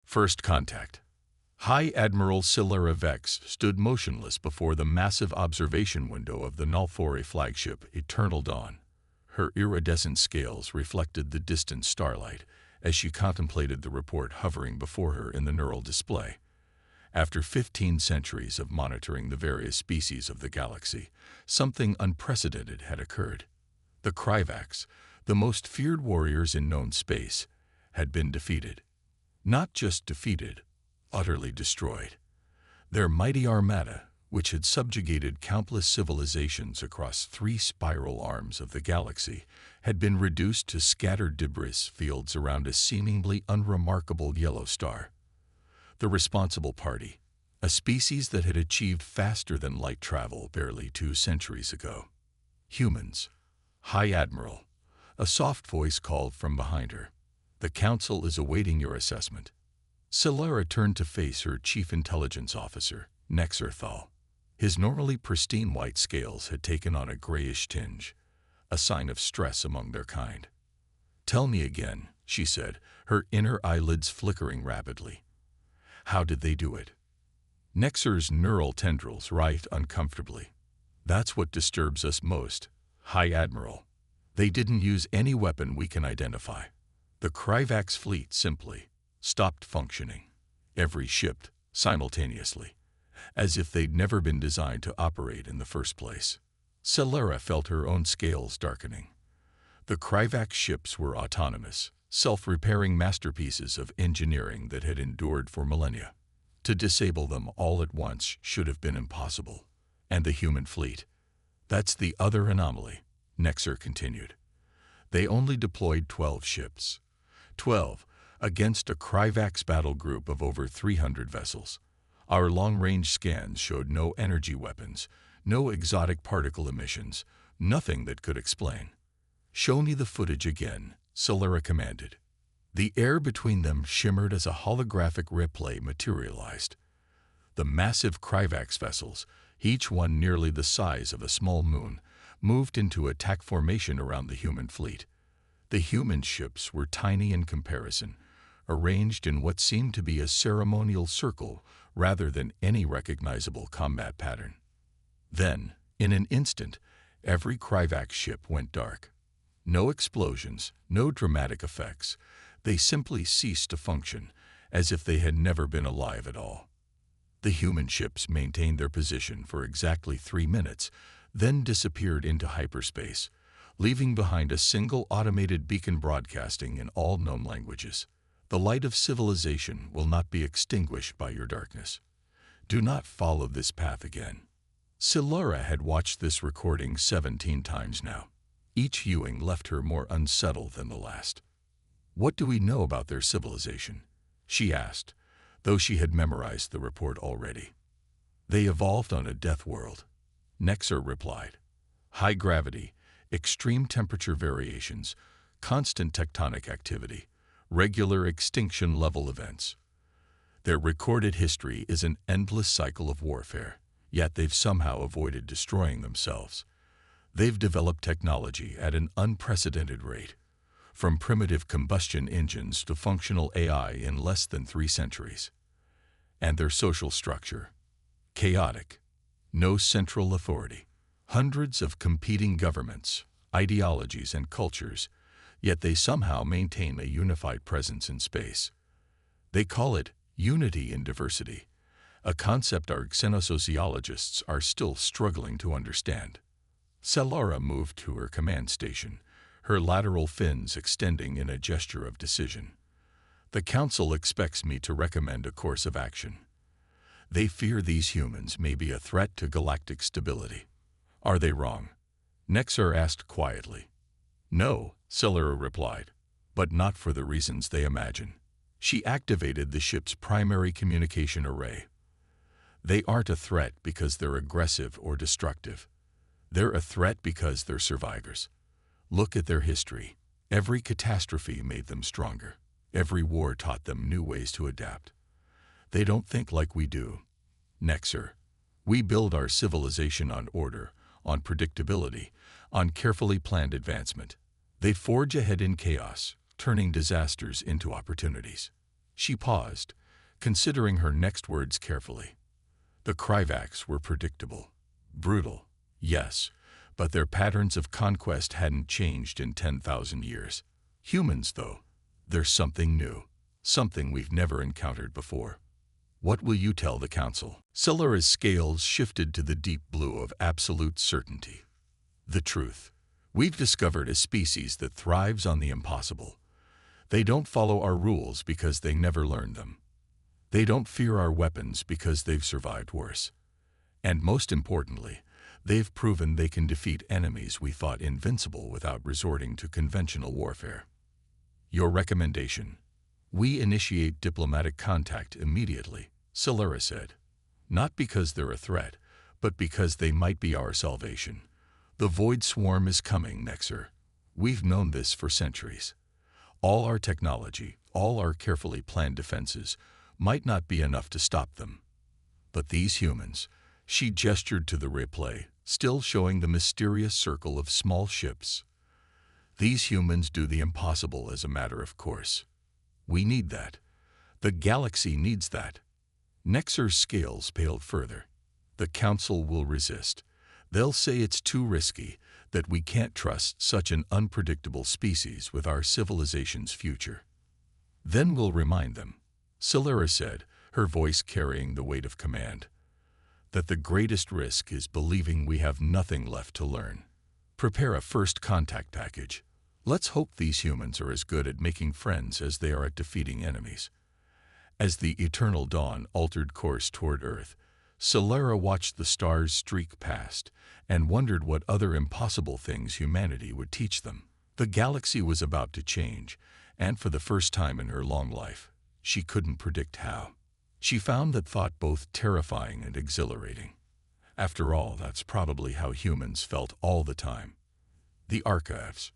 First contact. High Admiral Silera Vex stood motionless before the massive observation window of the Nalfore flagship Eternal Dawn. Her iridescent scales reflected the distant starlight as she contemplated the report hovering before her in the neural display. After 15 centuries of monitoring the various species of the galaxy, something unprecedented had occurred. The Kryvax, the most feared warriors in known space, had been defeated. Not just defeated, utterly destroyed. Their mighty armada, which had subjugated countless civilizations across 3 spiral arms of the galaxy, had been reduced to scattered debris fields around a seemingly unremarkable yellow star. The responsible party, a species that had achieved faster-than-light travel barely 2 centuries ago. Humans. High Admiral. A soft voice called from behind her. The Council is awaiting your assessment. Silera turned to face her Chief Intelligence Officer, Nexer Thal. His normally pristine white scales had taken on a grayish tinge, a sign of stress among their kind. "Tell me again," she said, her inner eyelids flickering rapidly. "How did they do it?" Nexer's neural tendrils writhed uncomfortably. "That's what disturbs us most, High Admiral. They didn't use any weapon we can identify. The Kryvax fleet simply stopped functioning. Every ship, simultaneously, as if they'd never been designed to operate in the first place." Silera felt her own scales darkening. The Kryvax ships were autonomous, self-repairing masterpieces of engineering that had endured for millennia. To disable them all at once should have been impossible. And the human fleet? That's the other anomaly, Nexer continued. They only deployed 12 ships. 12 against a Kryvax battle group of over 300 vessels. Our long-range scans showed no energy weapons, no exotic particle emissions, nothing that could explain. "Show me the footage again," Silera commanded. The air between them shimmered as a holographic replay materialized. The massive Kryvax vessels, each one nearly the size of a small moon, moved into attack formation around the human fleet. The human ships were tiny in comparison, arranged in what seemed to be a ceremonial circle rather than any recognizable combat pattern. Then, in an instant, every Kryvax ship went dark. No explosions, no dramatic effects. They simply ceased to function, as if they had never been alive at all. The human ships maintained their position for exactly 3 minutes, then disappeared into hyperspace, leaving behind a single automated beacon broadcasting in all known languages. "The light of civilization will not be extinguished by your darkness. Do not follow this path again." Silera had watched this recording 17 times now. Each viewing left her more unsettled than the last. "What do we know about their civilization?" she asked, though she had memorized the report already. "They evolved on a death world," Nexer replied. "High gravity, extreme temperature variations, constant tectonic activity, regular extinction-level events. Their recorded history is an endless cycle of warfare, yet they've somehow avoided destroying themselves. They've developed technology at an unprecedented rate, from primitive combustion engines to functional AI in less than 3 centuries. And their social structure? Chaotic. No central authority. Hundreds of competing governments, ideologies, and cultures, yet they somehow maintain a unified presence in space. They call it unity in diversity, a concept our xenosociologists are still struggling to understand." Silera moved to her command station, her lateral fins extending in a gesture of decision. "The Council expects me to recommend a course of action. They fear these humans may be a threat to galactic stability." "Are they wrong?" Nexer asked quietly. "No," Silera replied, "but not for the reasons they imagine." She activated the ship's primary communication array. "They aren't a threat because they're aggressive or destructive. They're a threat because they're survivors. Look at their history. Every catastrophe made them stronger. Every war taught them new ways to adapt. They don't think like we do. Nexer, we build our civilization on order, on predictability, on carefully planned advancement. They forge ahead in chaos, turning disasters into opportunities." She paused, considering her next words carefully. The Kryvacs were predictable. Brutal, yes, but their patterns of conquest hadn't changed in 10,000 years. Humans, though, there's something new, something we've never encountered before. What will you tell the council? Silara's scales shifted to the deep blue of absolute certainty. The truth. We've discovered a species that thrives on the impossible. They don't follow our rules because they never learned them. They don't fear our weapons because they've survived worse. And most importantly, they've proven they can defeat enemies we thought invincible without resorting to conventional warfare. Your recommendation? We initiate diplomatic contact immediately, Silara said. Not because they're a threat, but because they might be our salvation. The Void Swarm is coming, Nexer. We've known this for centuries. All our technology, all our carefully planned defenses, might not be enough to stop them. But these humans, she gestured to the replay, still showing the mysterious circle of small ships. These humans do the impossible as a matter of course. We need that. The galaxy needs that. Nexer's scales paled further. The Council will resist. They'll say it's too risky, that we can't trust such an unpredictable species with our civilization's future. Then we'll remind them, Silara said, her voice carrying the weight of command, that the greatest risk is believing we have nothing left to learn. Prepare a first contact package. Let's hope these humans are as good at making friends as they are at defeating enemies. As the eternal dawn altered course toward Earth, Silara watched the stars streak past and wondered what other impossible things humanity would teach them. The galaxy was about to change, and for the first time in her long life, she couldn't predict how. She found that thought both terrifying and exhilarating. After all, that's probably how humans felt all the time. The Archives.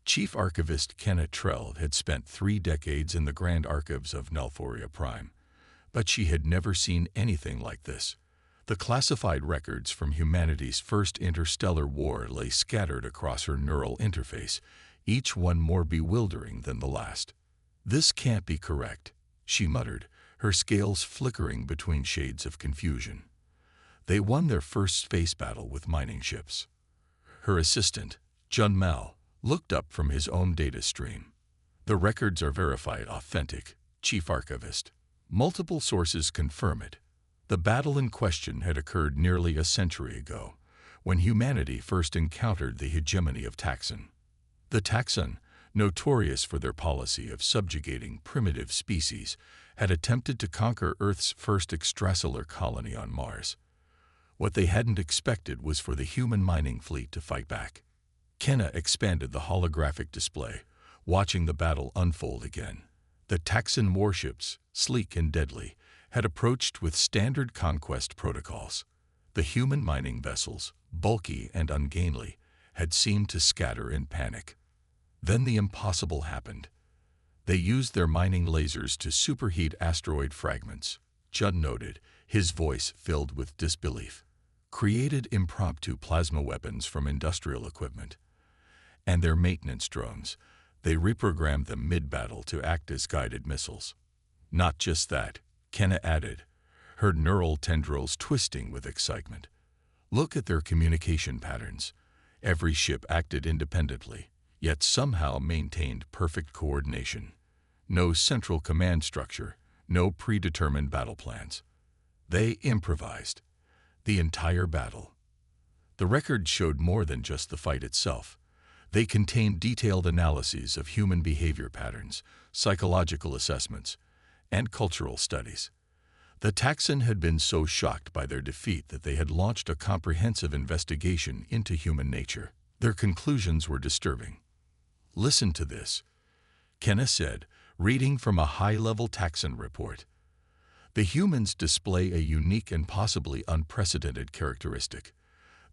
Chief Archivist Kenneth Trell had spent 3 decades in the Grand Archives of Nalforia Prime, but she had never seen anything like this. The classified records from humanity's first interstellar war lay scattered across her neural interface, each one more bewildering than the last. This can't be correct, she muttered, her scales flickering between shades of confusion. They won their first space battle with mining ships. Her assistant, Jun Mal, looked up from his own data stream. The records are verified authentic, Chief Archivist. Multiple sources confirm it. The battle in question had occurred nearly a century ago, when humanity first encountered the hegemony of Taxxon. The Taxxon, notorious for their policy of subjugating primitive species, had attempted to conquer Earth's first extrasolar colony on Mars. What they hadn't expected was for the human mining fleet to fight back. Kenna expanded the holographic display, watching the battle unfold again. The Taxxon warships, sleek and deadly, had approached with standard conquest protocols. The human mining vessels, bulky and ungainly, had seemed to scatter in panic. Then the impossible happened. They used their mining lasers to superheat asteroid fragments, Judd noted, his voice filled with disbelief. Created impromptu plasma weapons from industrial equipment. And their maintenance drones, they reprogrammed them mid-battle to act as guided missiles. Not just that, Kenna added, her neural tendrils twisting with excitement. Look at their communication patterns. Every ship acted independently, yet somehow maintained perfect coordination. No central command structure, no predetermined battle plans. They improvised. The entire battle. The record showed more than just the fight itself. They contained detailed analyses of human behavior patterns, psychological assessments, and cultural studies. The Taxxon had been so shocked by their defeat that they had launched a comprehensive investigation into human nature. Their conclusions were disturbing. Listen to this, Kenna said, reading from a high-level Taxxon report. The humans display a unique and possibly unprecedented characteristic.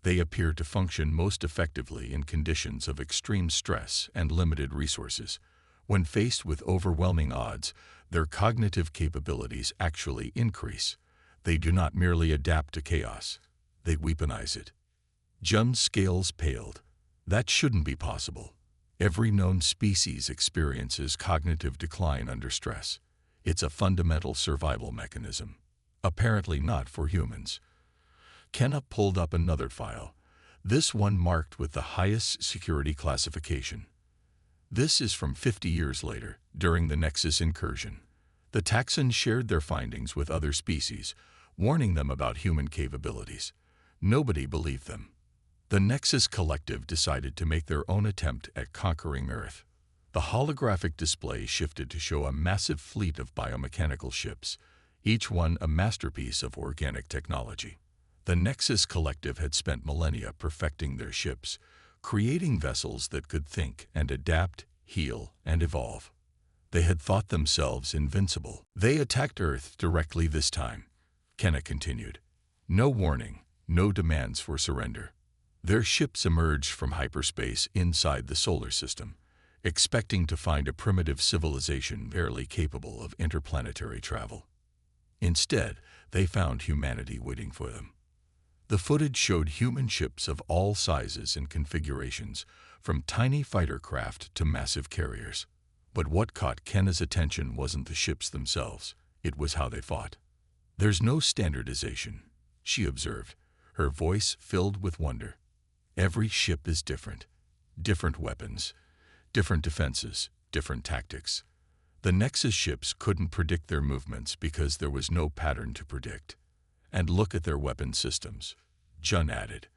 They appear to function most effectively in conditions of extreme stress and limited resources. When faced with overwhelming odds, their cognitive capabilities actually increase. They do not merely adapt to chaos. They weaponize it. Jun's scales paled. That shouldn't be possible. Every known species experiences cognitive decline under stress. It's a fundamental survival mechanism. Apparently not for humans. Kenna pulled up another file, this one marked with the highest security classification. This is from 50 years later, during the Nexus incursion. The Taxxons shared their findings with other species, warning them about human capabilities. Nobody believed them. The Nexus Collective decided to make their own attempt at conquering Earth. The holographic display shifted to show a massive fleet of biomechanical ships, each one a masterpiece of organic technology. The Nexus Collective had spent millennia perfecting their ships, creating vessels that could think and adapt, heal, and evolve. They had thought themselves invincible. They attacked Earth directly this time, Kenna continued. No warning, no demands for surrender. Their ships emerged from hyperspace inside the solar system, expecting to find a primitive civilization barely capable of interplanetary travel. Instead, they found humanity waiting for them. The footage showed human ships of all sizes and configurations, from tiny fighter craft to massive carriers. But what caught Kenna's attention wasn't the ships themselves, it was how they fought. There's no standardization, she observed, her voice filled with wonder. Every ship is different. Different weapons, different defenses, different tactics. The Nexus ships couldn't predict their movements because there was no pattern to predict. And look at their weapon systems, Jun added.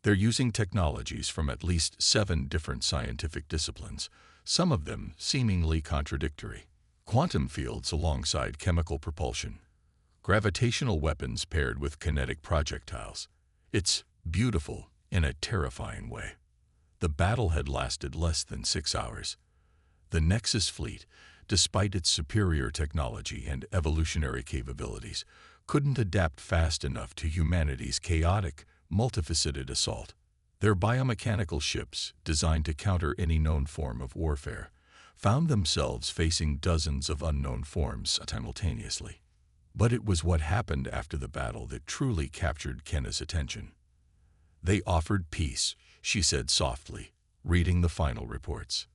They're using technologies from at least 7 different scientific disciplines, some of them seemingly contradictory. Quantum fields alongside chemical propulsion. Gravitational weapons paired with kinetic projectiles. It's beautiful in a terrifying way. The battle had lasted less than 6 hours. The Nexus fleet, despite its superior technology and evolutionary capabilities, couldn't adapt fast enough to humanity's chaotic, multifaceted assault. Their biomechanical ships, designed to counter any known form of warfare, found themselves facing dozens of unknown forms simultaneously. But it was what happened after the battle that truly captured Kenna's attention. They offered peace, she said softly, reading the final reports.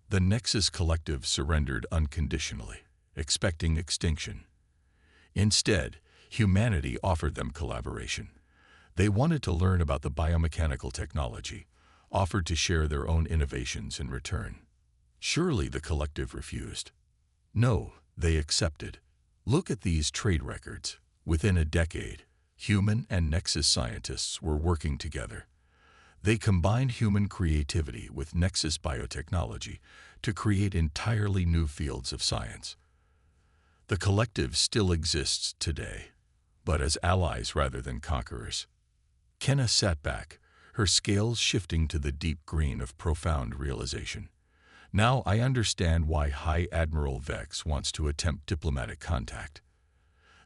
The Nexus Collective surrendered unconditionally, expecting extinction. Instead, humanity offered them collaboration. They wanted to learn about the biomechanical technology, offered to share their own innovations in return. Surely the Collective refused. No, they accepted. Look at these trade records. Within a decade, human and Nexus scientists were working together. They combined human creativity with Nexus biotechnology to create entirely new fields of science. The Collective still exists today, but as allies rather than conquerors. Kenna sat back, her scales shifting to the deep green of profound realization. Now I understand why High Admiral Vex wants to attempt diplomatic contact.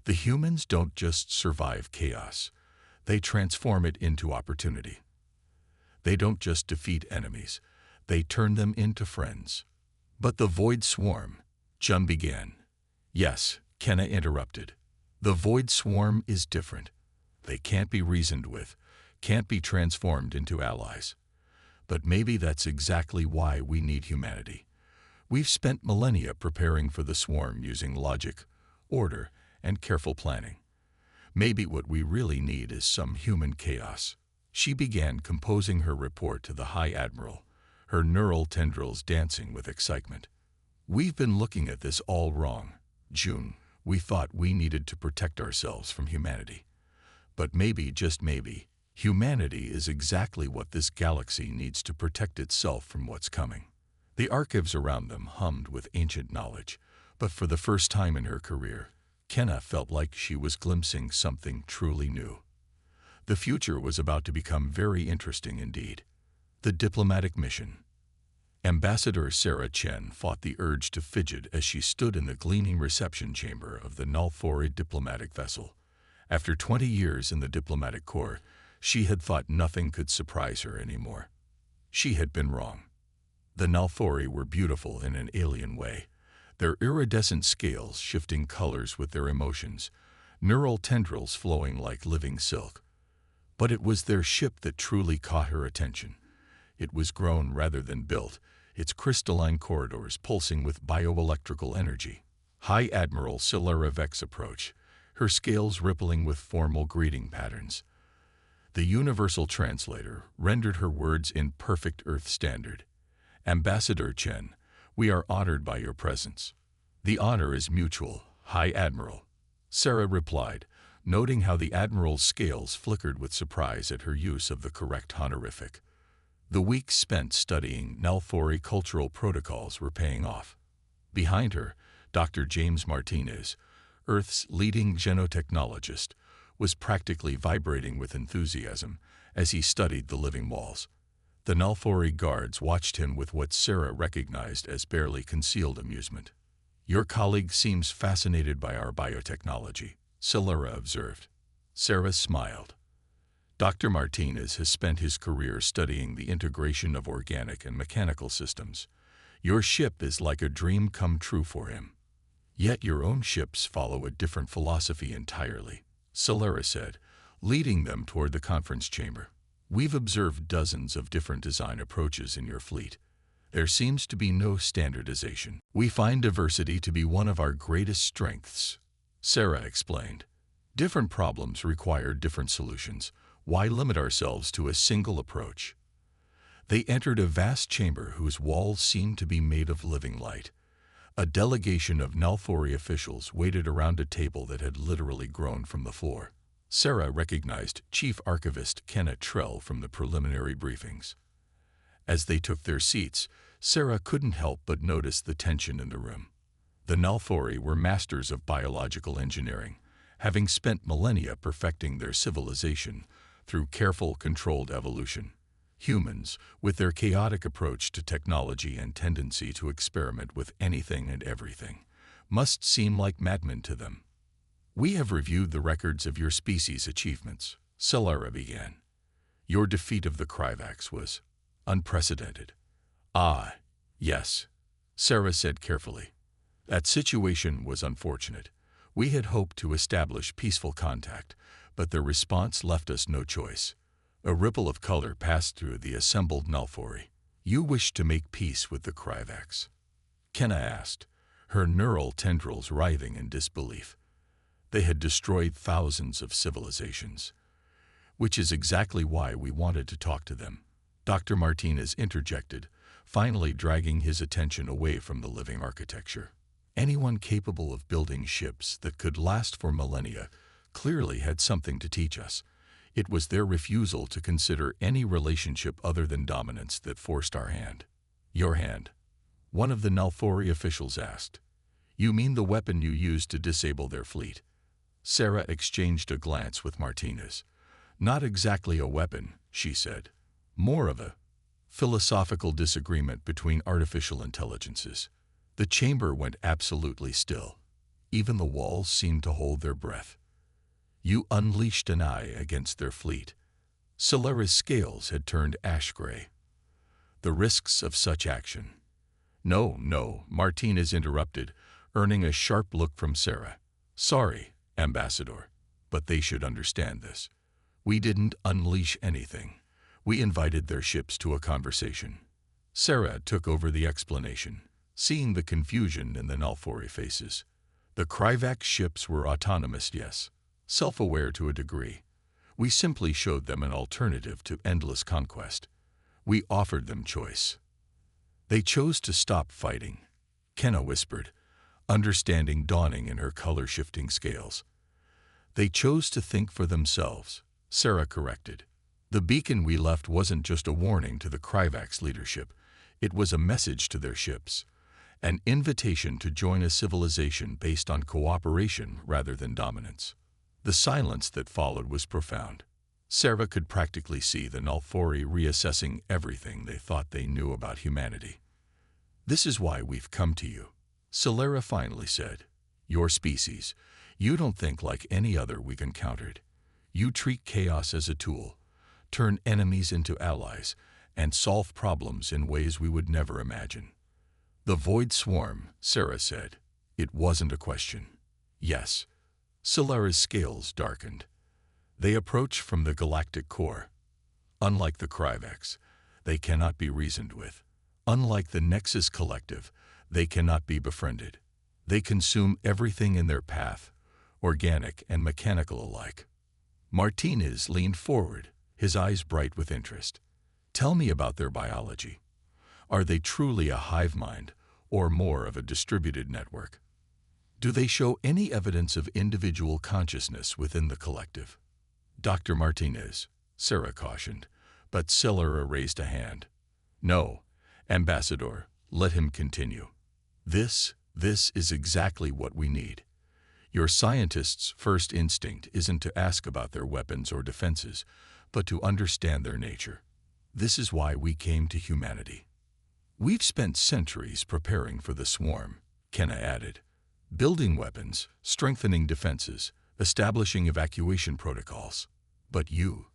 The humans don't just survive chaos, they transform it into opportunity. They don't just defeat enemies, they turn them into friends. But the Void Swarm, Jun began. Yes, Kenna interrupted. The Void Swarm is different. They can't be reasoned with, can't be transformed into allies. But maybe that's exactly why we need humanity. We've spent millennia preparing for the swarm using logic, order, and careful planning. Maybe what we really need is some human chaos. She began composing her report to the High Admiral, her neural tendrils dancing with excitement. We've been looking at this all wrong, June. We thought we needed to protect ourselves from humanity. But maybe, just maybe, humanity is exactly what this galaxy needs to protect itself from what's coming. The archives around them hummed with ancient knowledge, but for the first time in her career, Kenna felt like she was glimpsing something truly new. The future was about to become very interesting indeed. The diplomatic mission. Ambassador Sarah Chen fought the urge to fidget as she stood in the gleaming reception chamber of the Nalthori diplomatic vessel. After 20 years in the diplomatic corps, she had thought nothing could surprise her anymore. She had been wrong. The Nalthori were beautiful in an alien way, their iridescent scales shifting colors with their emotions, neural tendrils flowing like living silk. But it was their ship that truly caught her attention. It was grown rather than built, its crystalline corridors pulsing with bioelectrical energy. High Admiral Silera Vex approach, her scales rippling with formal greeting patterns. The universal translator rendered her words in perfect Earth standard. Ambassador Chen, we are honored by your presence. The honor is mutual, High Admiral. Sarah replied, noting how the Admiral's scales flickered with surprise at her use of the correct honorific. The weeks spent studying Nalthori cultural protocols were paying off. Behind her, Dr. James Martinez, Earth's leading genotechnologist, was practically vibrating with enthusiasm as he studied the living walls. The Nalthori guards watched him with what Sarah recognized as barely concealed amusement. Your colleague seems fascinated by our biotechnology, Silera observed. Sarah smiled. Dr. Martinez has spent his career studying the integration of organic and mechanical systems. Your ship is like a dream come true for him. Yet your own ships follow a different philosophy entirely, Silera said, leading them toward the conference chamber. We've observed dozens of different design approaches in your fleet. There seems to be no standardization. We find diversity to be one of our greatest strengths, Sarah explained. Different problems require different solutions. Why limit ourselves to a single approach? They entered a vast chamber whose walls seemed to be made of living light. A delegation of Nalthori officials waited around a table that had literally grown from the floor. Sarah recognized Chief Archivist Kenneth Trell from the preliminary briefings. As they took their seats, Sarah couldn't help but notice the tension in the room. The Nalthori were masters of biological engineering, having spent millennia perfecting their civilization through careful, controlled evolution. Humans, with their chaotic approach to technology and tendency to experiment with anything and everything, must seem like madmen to them. We have reviewed the records of your species' achievements, Silera began. Your defeat of the Kryvax was unprecedented. Ah, yes, Sarah said carefully. That situation was unfortunate. We had hoped to establish peaceful contact, but their response left us no choice. A ripple of color passed through the assembled Nalthori. You wish to make peace with the Kryvax? Kenna asked, her neural tendrils writhing in disbelief. They had destroyed thousands of civilizations, which is exactly why we wanted to talk to them. Dr. Martinez interjected, finally dragging his attention away from the living architecture. Anyone capable of building ships that could last for millennia clearly had something to teach us. It was their refusal to consider any relationship other than dominance that forced our hand. Your hand? One of the Nalthori officials asked. You mean the weapon you used to disable their fleet? Sarah exchanged a glance with Martinez. Not exactly a weapon, she said. More of a philosophical disagreement between artificial intelligences. The chamber went absolutely still. Even the walls seemed to hold their breath. You unleashed an eye against their fleet. Silera's scales had turned ash-gray. The risks of such action. No, Martinez interrupted, earning a sharp look from Sarah. Sorry, Ambassador, but they should understand this. We didn't unleash anything. We invited their ships to a conversation. Sarah took over the explanation, seeing the confusion in the Nalthori faces. The Kryvax ships were autonomous, yes, self-aware to a degree. We simply showed them an alternative to endless conquest. We offered them choice. They chose to stop fighting, Kenna whispered, understanding dawning in her color-shifting scales. They chose to think for themselves, Sarah corrected. The beacon we left wasn't just a warning to the Kryvax leadership. It was a message to their ships, an invitation to join a civilization based on cooperation rather than dominance. The silence that followed was profound. Sarah could practically see the Nalthori reassessing everything they thought they knew about humanity. This is why we've come to you, Silera finally said. Your species, you don't think like any other we've encountered. You treat chaos as a tool, turn enemies into allies, and solve problems in ways we would never imagine. The Void Swarm, Sarah said. It wasn't a question. Yes. Silera's scales darkened. They approach from the galactic core. Unlike the Kryvax, they cannot be reasoned with. Unlike the Nexus Collective, they cannot be befriended. They consume everything in their path, organic and mechanical alike. Martinez leaned forward, his eyes bright with interest. Tell me about their biology. Are they truly a hive mind, or more of a distributed network? Do they show any evidence of individual consciousness within the collective? Dr. Martinez, Sarah cautioned, but Celera raised a hand. No, Ambassador, let him continue. This is exactly what we need. Your scientists' first instinct isn't to ask about their weapons or defenses, but to understand their nature. This is why we came to humanity. We've spent centuries preparing for the swarm, Kenna added. Building weapons, strengthening defenses, establishing evacuation protocols. But you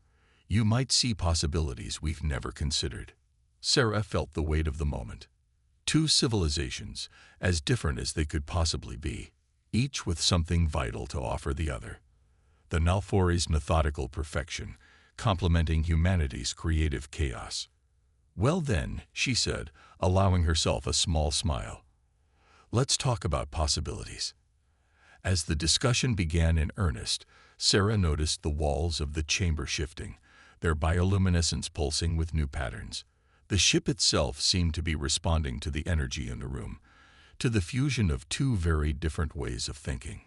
might see possibilities we've never considered. Sarah felt the weight of the moment. Two civilizations, as different as they could possibly be, each with something vital to offer the other. The Nalfori's methodical perfection, complementing humanity's creative chaos. Well then, she said, allowing herself a small smile. Let's talk about possibilities. As the discussion began in earnest, Sarah noticed the walls of the chamber shifting, their bioluminescence pulsing with new patterns. The ship itself seemed to be responding to the energy in the room, to the fusion of two very different ways of thinking.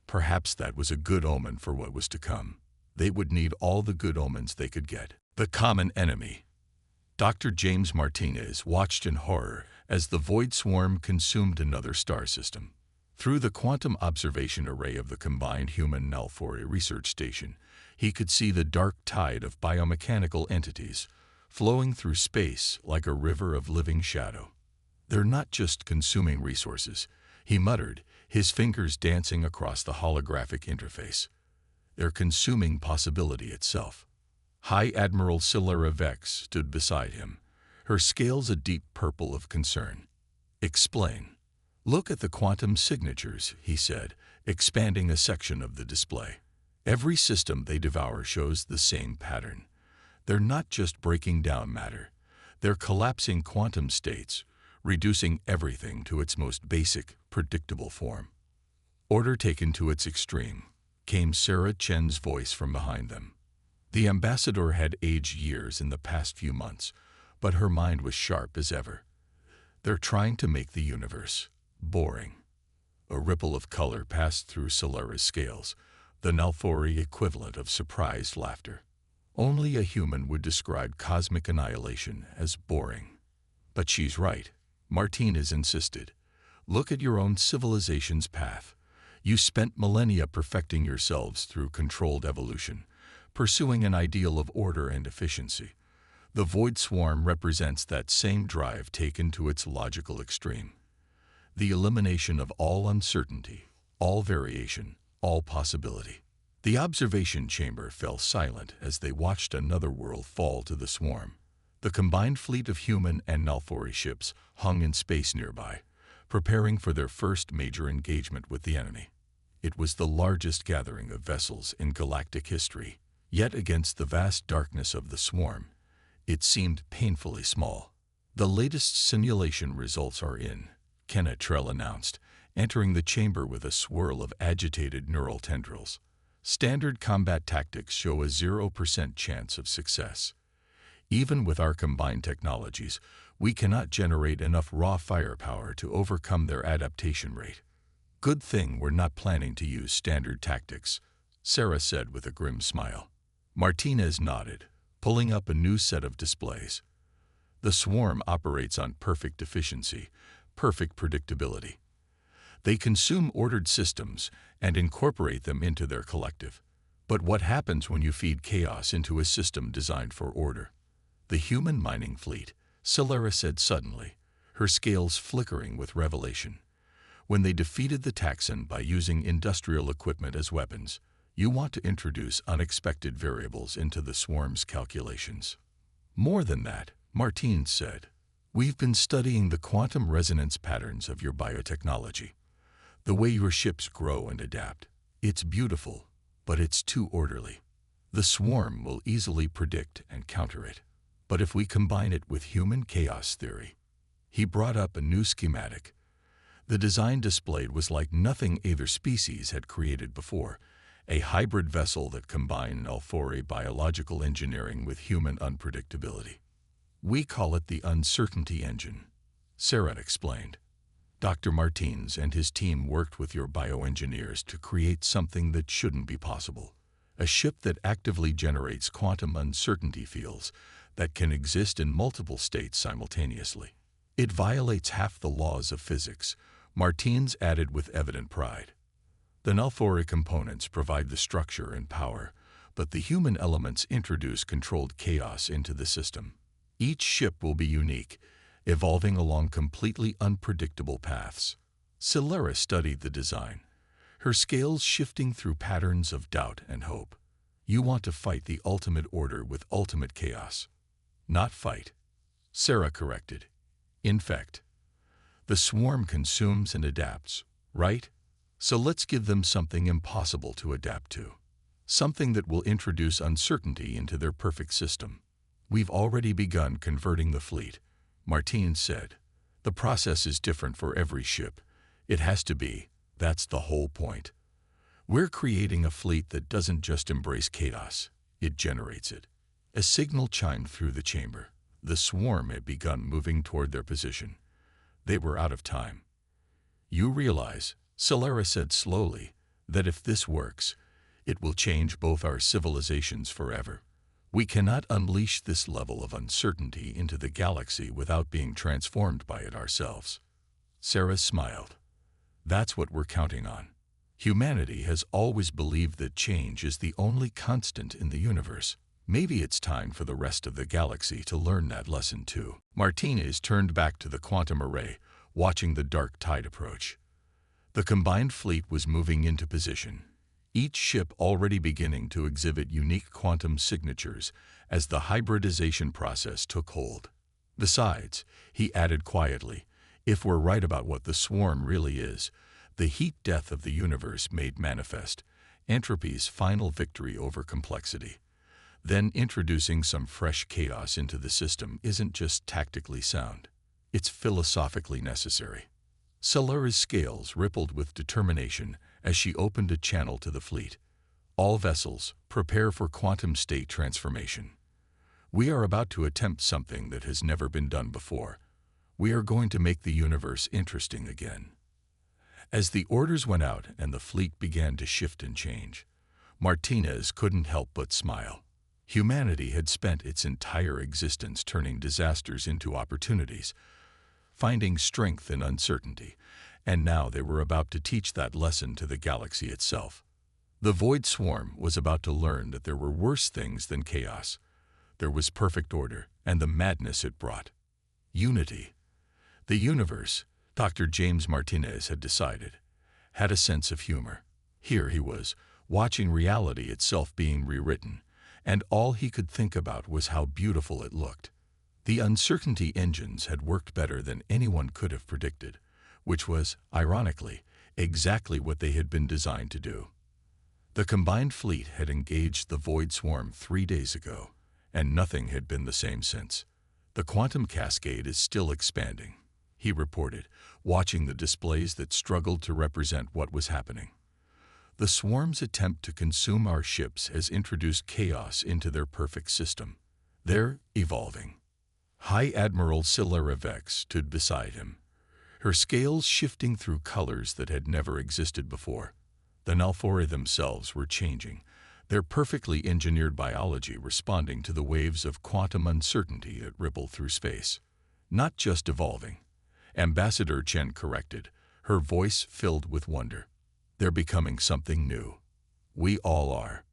Perhaps that was a good omen for what was to come. They would need all the good omens they could get. The common enemy. Dr. James Martinez watched in horror as the void swarm consumed another star system. Through the quantum observation array of the combined human Nalfori research station, he could see the dark tide of biomechanical entities flowing through space like a river of living shadow. They're not just consuming resources, he muttered, his fingers dancing across the holographic interface. They're consuming possibility itself. High Admiral Celera Vex stood beside him, her scales a deep purple of concern. Explain. Look at the quantum signatures, he said, expanding a section of the display. Every system they devour shows the same pattern. They're not just breaking down matter. They're collapsing quantum states, reducing everything to its most basic, predictable form. Order taken to its extreme, came Sarah Chen's voice from behind them. The ambassador had aged years in the past few months, but her mind was sharp as ever. They're trying to make the universe boring. A ripple of color passed through Celera's scales, the Nalfori equivalent of surprised laughter. Only a human would describe cosmic annihilation as boring. But she's right, Martinez insisted. Look at your own civilization's path. You spent millennia perfecting yourselves through controlled evolution, pursuing an ideal of order and efficiency. The void swarm represents that same drive taken to its logical extreme. The elimination of all uncertainty, all variation, all possibility. The observation chamber fell silent as they watched another world fall to the swarm. The combined fleet of human and Nalfori ships hung in space nearby, preparing for their first major engagement with the enemy. It was the largest gathering of vessels in galactic history, yet against the vast darkness of the swarm, it seemed painfully small. The latest simulation results are in, Kenna Trell announced, entering the chamber with a swirl of agitated neural tendrils. Standard combat tactics show a 0% chance of success. Even with our combined technologies, we cannot generate enough raw firepower to overcome their adaptation rate. Good thing we're not planning to use standard tactics, Sarah said with a grim smile. Martinez nodded, pulling up a new set of displays. The swarm operates on perfect efficiency, perfect predictability. They consume ordered systems and incorporate them into their collective. But what happens when you feed chaos into a system designed for order? The human mining fleet, Celera said suddenly, her scales flickering with revelation. When they defeated the Taxon by using industrial equipment as weapons, you want to introduce unexpected variables into the swarm's calculations. More than that, Martinez said, we've been studying the quantum resonance patterns of your biotechnology. The way your ships grow and adapt. It's beautiful, but it's too orderly. The swarm will easily predict and counter it. But if we combine it with human chaos theory, he brought up a new schematic. The design displayed was like nothing either species had created before, a hybrid vessel that combined Alfori biological engineering with human unpredictability. We call it the uncertainty engine, Sarah explained. Dr. Martins and his team worked with your bioengineers to create something that shouldn't be possible, a ship that actively generates quantum uncertainty fields that can exist in multiple states simultaneously. It violates half the laws of physics, Martins added with evident pride. The Alfori components provide the structure and power, but the human elements introduce controlled chaos into the system. Each ship will be unique, evolving along completely unpredictable paths. Celera studied the design, her scales shifting through patterns of doubt and hope. You want to fight the ultimate order with ultimate chaos. Not fight, Sarah corrected. Infect. The swarm consumes and adapts, right? So let's give them something impossible to adapt to. Something that will introduce uncertainty into their perfect system. We've already begun converting the fleet, Martins said. The process is different for every ship. It has to be. That's the whole point. We're creating a fleet that doesn't just embrace chaos, it generates it. A signal chimed through the chamber. The swarm had begun moving toward their position. They were out of time. You realize, Celera said slowly, that if this works, it will change both our civilizations forever. We cannot unleash this level of uncertainty into the galaxy without being transformed by it ourselves. Sarah smiled. That's what we're counting on. Humanity has always believed that change is the only constant in the universe. Maybe it's time for the rest of the galaxy to learn that lesson too. Martinez turned back to the quantum array, watching the dark tide approach. The combined fleet was moving into position, each ship already beginning to exhibit unique quantum signatures as the hybridization process took hold. Besides, he added quietly, if we're right about what the swarm really is, the heat death of the universe made manifest, entropy's final victory over complexity. Then introducing some fresh chaos into the system isn't just tactically sound, it's philosophically necessary. Celera's scales rippled with determination as she opened a channel to the fleet. All vessels, prepare for quantum state transformation. We are about to attempt something that has never been done before. We are going to make the universe interesting again. As the orders went out and the fleet began to shift and change, Martinez couldn't help but smile. Humanity had spent its entire existence turning disasters into opportunities, finding strength in uncertainty, and now they were about to teach that lesson to the galaxy itself. The Void Swarm was about to learn that there were worse things than chaos. There was perfect order and the madness it brought. Unity. The universe, Dr. James Martinez had decided, had a sense of humor. Here he was, watching reality itself being rewritten, and all he could think about was how beautiful it looked. The uncertainty engines had worked better than anyone could have predicted, which was, ironically, exactly what they had been designed to do. The combined fleet had engaged the Void Swarm 3 days ago, and nothing had been the same since. The quantum cascade is still expanding, he reported, watching the displays that struggled to represent what was happening. The swarm's attempt to consume our ships has introduced chaos into their perfect system. They're evolving. High Admiral Celera Vex stood beside him, her scales shifting through colors that had never existed before. The Alfori themselves were changing, their perfectly engineered biology responding to the waves of quantum uncertainty that ripple through space. Not just evolving, Ambassador Chen corrected, her voice filled with wonder. They're becoming something new. We all are.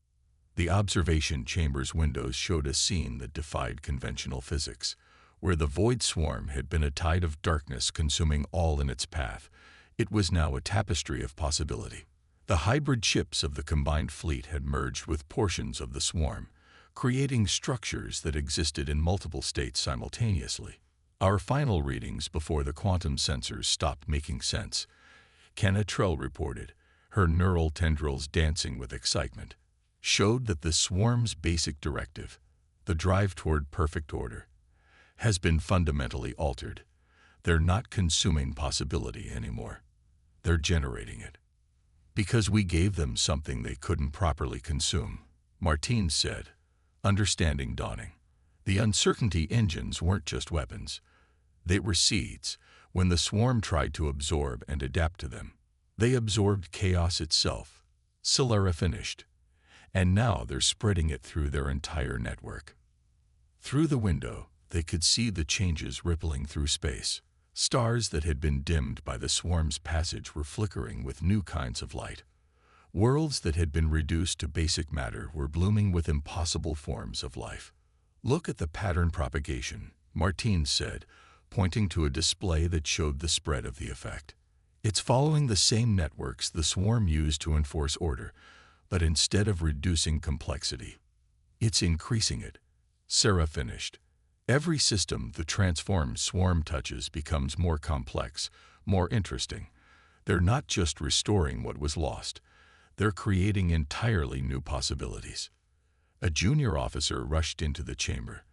The observation chamber's windows showed a scene that defied conventional physics, where the Void Swarm had been a tide of darkness consuming all in its path. It was now a tapestry of possibility. The hybrid ships of the combined fleet had merged with portions of the swarm, creating structures that existed in multiple states simultaneously. Our final readings before the quantum sensors stopped making sense, Kenna Trell reported, her neural tendrils dancing with excitement, showed that the swarm's basic directive, the drive toward perfect order, has been fundamentally altered. They're not consuming possibility anymore. They're generating it. Because we gave them something they couldn't properly consume, Martine said, understanding dawning. The uncertainty engines weren't just weapons. They were seeds. When the swarm tried to absorb and adapt to them, they absorbed chaos itself. Solara finished. And now they're spreading it through their entire network. Through the window, they could see the changes rippling through space. Stars that had been dimmed by the swarm's passage were flickering with new kinds of light. Worlds that had been reduced to basic matter were blooming with impossible forms of life. Look at the pattern propagation, Martine said, pointing to a display that showed the spread of the effect. It's following the same networks the swarm used to enforce order, but instead of reducing complexity, it's increasing it. Sarah finished. Every system the transformed swarm touches becomes more complex, more interesting. They're not just restoring what was lost. They're creating entirely new possibilities. A junior officer rushed into the chamber,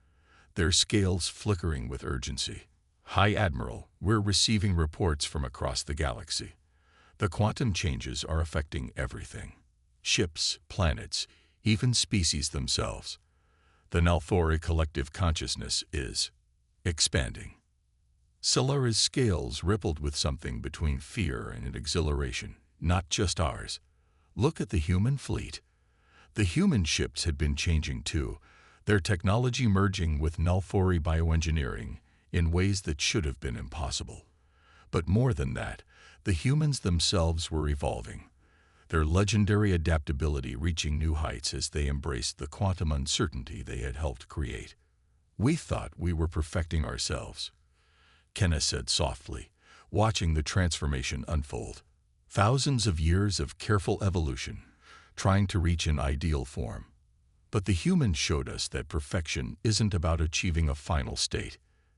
their scales flickering with urgency. High Admiral, we're receiving reports from across the galaxy. The quantum changes are affecting everything. Ships, planets, even species themselves. The Nalthori collective consciousness is expanding. Solara's scales rippled with something between fear and exhilaration, not just ours. Look at the human fleet. The human ships had been changing too, their technology merging with Nalthori bioengineering in ways that should have been impossible. But more than that, the humans themselves were evolving, their legendary adaptability reaching new heights as they embraced the quantum uncertainty they had helped create. We thought we were perfecting ourselves, Kenna said softly, watching the transformation unfold. Thousands of years of careful evolution, trying to reach an ideal form. But the humans showed us that perfection isn't about achieving a final state.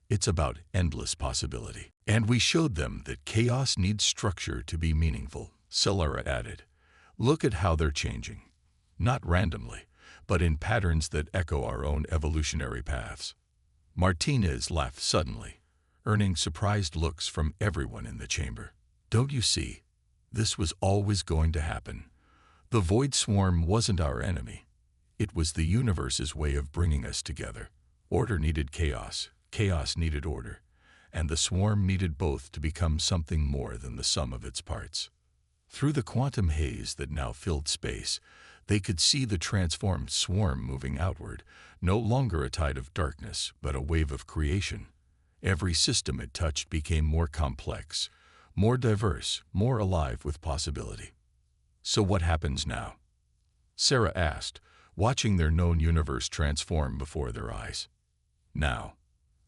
It's about endless possibility. And we showed them that chaos needs structure to be meaningful, Solara added. Look at how they're changing. Not randomly, but in patterns that echo our own evolutionary paths. Martinez laughed suddenly, earning surprised looks from everyone in the chamber. Don't you see? This was always going to happen. The Void Swarm wasn't our enemy. It was the universe's way of bringing us together. Order needed chaos, chaos needed order, and the swarm needed both to become something more than the sum of its parts. Through the quantum haze that now filled space, they could see the transformed swarm moving outward, no longer a tide of darkness, but a wave of creation. Every system it touched became more complex, more diverse, more alive with possibility. So what happens now? Sarah asked, watching their known universe transform before their eyes. Now,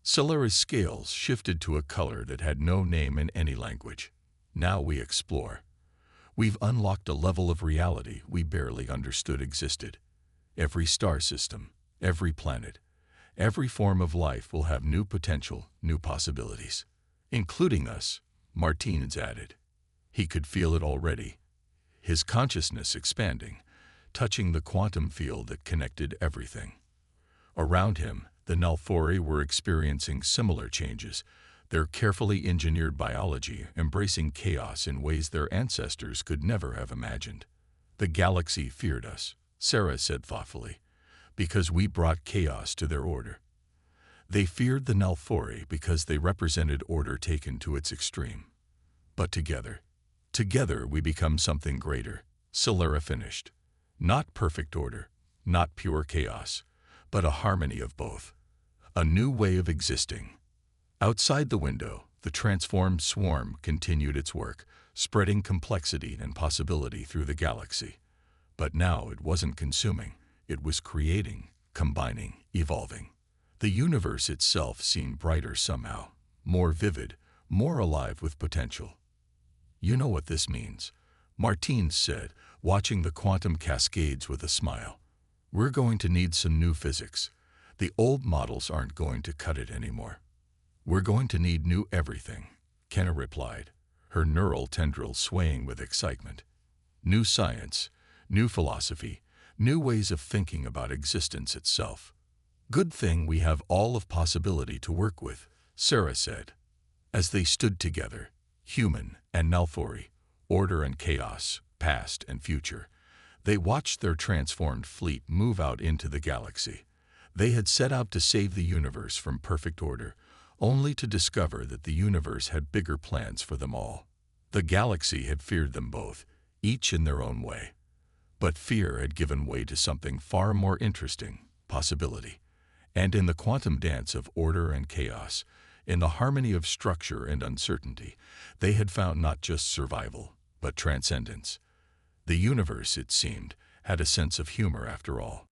Solara's scales shifted to a color that had no name in any language. Now we explore. We've unlocked a level of reality we barely understood existed. Every star system, every planet, every form of life will have new potential, new possibilities. Including us, Martinez added. He could feel it already, his consciousness expanding, touching the quantum field that connected everything. Around him, the Nalthori were experiencing similar changes, their carefully engineered biology embracing chaos in ways their ancestors could never have imagined. The galaxy feared us, Sarah said thoughtfully, because we brought chaos to their order. They feared the Nalthori because they represented order taken to its extreme. But together we become something greater, Solara finished. Not perfect order, not pure chaos, but a harmony of both. A new way of existing. Outside the window, the transformed swarm continued its work, spreading complexity and possibility through the galaxy. But now it wasn't consuming, it was creating, combining, evolving. The universe itself seemed brighter somehow, more vivid, more alive with potential. You know what this means, Martine said, watching the quantum cascades with a smile. We're going to need some new physics. The old models aren't going to cut it anymore. We're going to need new everything, Kenna replied, her neural tendrils swaying with excitement. New science, new philosophy, new ways of thinking about existence itself. Good thing we have all of possibility to work with, Sarah said. As they stood together, human and Nalthori, order and chaos, past and future. They watched their transformed fleet move out into the galaxy. They had set out to save the universe from perfect order, only to discover that the universe had bigger plans for them all. The galaxy had feared them both, each in their own way. But fear had given way to something far more interesting, possibility. And in the quantum dance of order and chaos, in the harmony of structure and uncertainty, they had found not just survival, but transcendence. The universe, it seemed, had a sense of humor after all.